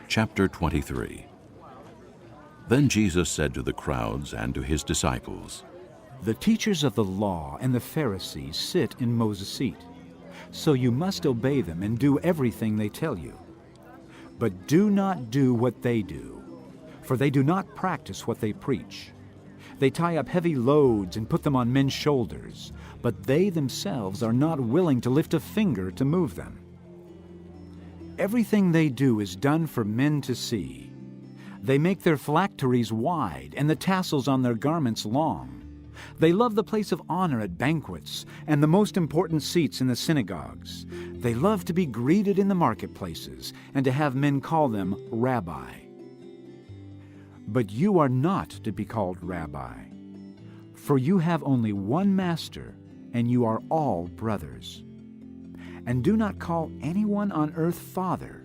Chapter 23. Then Jesus said to the crowds and to his disciples, The teachers of the law and the Pharisees sit in Moses' seat, so you must obey them and do everything they tell you. But do not do what they do, for they do not practice what they preach. They tie up heavy loads and put them on men's shoulders, but they themselves are not willing to lift a finger to move them. Everything they do is done for men to see. They make their phylacteries wide and the tassels on their garments long. They love the place of honor at banquets and the most important seats in the synagogues. They love to be greeted in the marketplaces and to have men call them Rabbi. But you are not to be called Rabbi, for you have only one master, and you are all brothers. And do not call anyone on earth Father,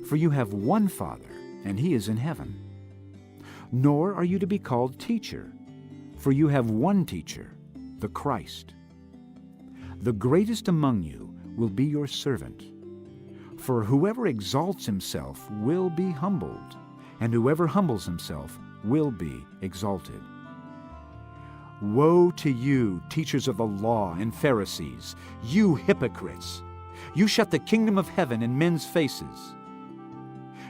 for you have one Father, and he is in heaven. Nor are you to be called Teacher, for you have one Teacher, the Christ. The greatest among you will be your servant. For whoever exalts himself will be humbled, and whoever humbles himself will be exalted. Woe to you, teachers of the law and Pharisees, you hypocrites! You shut the kingdom of heaven in men's faces.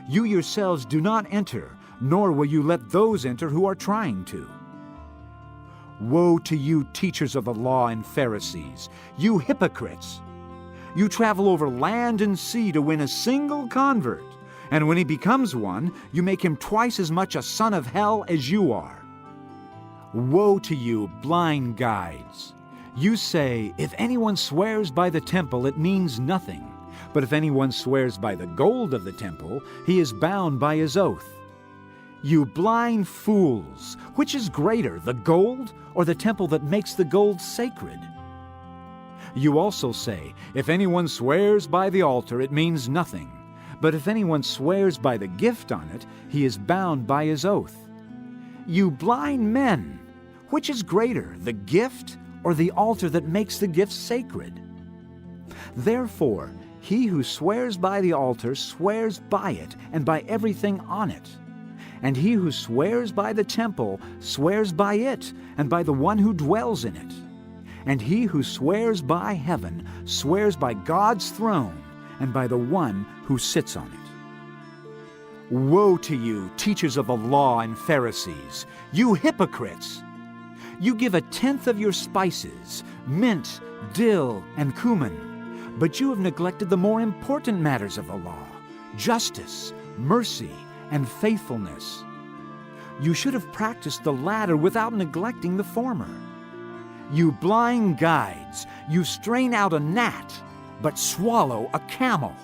You yourselves do not enter, nor will you let those enter who are trying to. Woe to you, teachers of the law and Pharisees, you hypocrites! You travel over land and sea to win a single convert, and when he becomes one, you make him twice as much a son of hell as you are. Woe to you, blind guides! You say, if anyone swears by the temple, it means nothing. But if anyone swears by the gold of the temple, he is bound by his oath. You blind fools! Which is greater, the gold or the temple that makes the gold sacred? You also say, if anyone swears by the altar, it means nothing. But if anyone swears by the gift on it, he is bound by his oath. You blind men! Which is greater, the gift or the altar that makes the gift sacred? Therefore, he who swears by the altar swears by it and by everything on it. And he who swears by the temple swears by it and by the one who dwells in it. And he who swears by heaven swears by God's throne and by the one who sits on it. Woe to you, teachers of the law and Pharisees, you hypocrites! You give a tenth of your spices, mint, dill, and cumin, but you have neglected the more important matters of the law, justice, mercy, and faithfulness. You should have practiced the latter without neglecting the former. You blind guides, you strain out a gnat, but swallow a camel.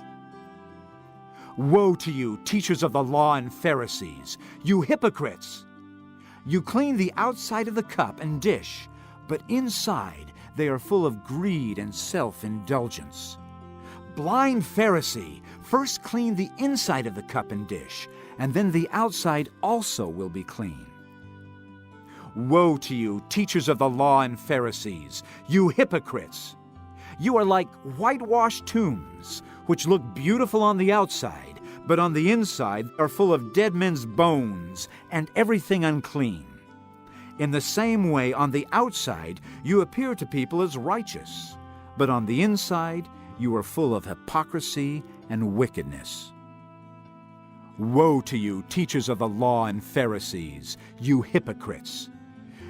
Woe to you, teachers of the law and Pharisees, you hypocrites! You clean the outside of the cup and dish, but inside they are full of greed and self-indulgence. Blind Pharisee, first clean the inside of the cup and dish, and then the outside also will be clean. Woe to you, teachers of the law and Pharisees, you hypocrites! You are like whitewashed tombs, which look beautiful on the outside, but on the inside are full of dead men's bones and everything unclean. In the same way, on the outside you appear to people as righteous, but on the inside you are full of hypocrisy and wickedness. Woe to you, teachers of the law and Pharisees, you hypocrites!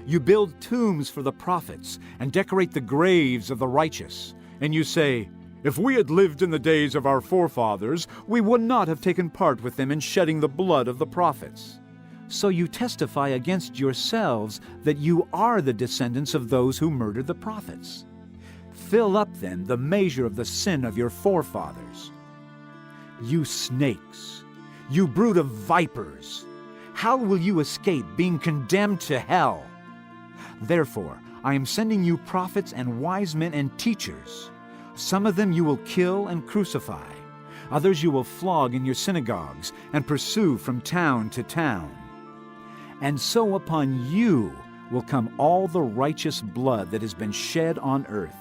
You build tombs for the prophets and decorate the graves of the righteous, and you say, if we had lived in the days of our forefathers, we would not have taken part with them in shedding the blood of the prophets. So you testify against yourselves that you are the descendants of those who murdered the prophets. Fill up, then, the measure of the sin of your forefathers. You snakes! You brood of vipers! How will you escape being condemned to hell? Therefore, I am sending you prophets and wise men and teachers. Some of them you will kill and crucify. Others you will flog in your synagogues and pursue from town to town. And so upon you will come all the righteous blood that has been shed on earth,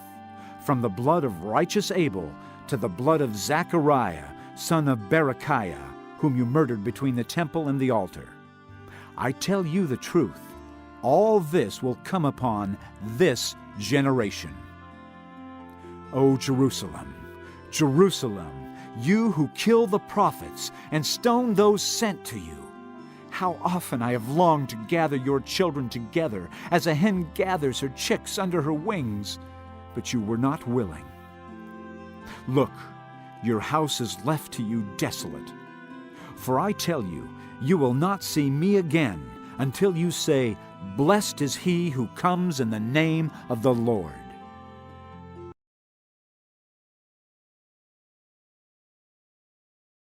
from the blood of righteous Abel to the blood of Zechariah, son of Berechiah, whom you murdered between the temple and the altar. I tell you the truth, all this will come upon this generation. O Jerusalem, Jerusalem, you who kill the prophets and stone those sent to you, how often I have longed to gather your children together as a hen gathers her chicks under her wings, but you were not willing. Look, your house is left to you desolate. For I tell you, you will not see me again until you say, Blessed is he who comes in the name of the Lord.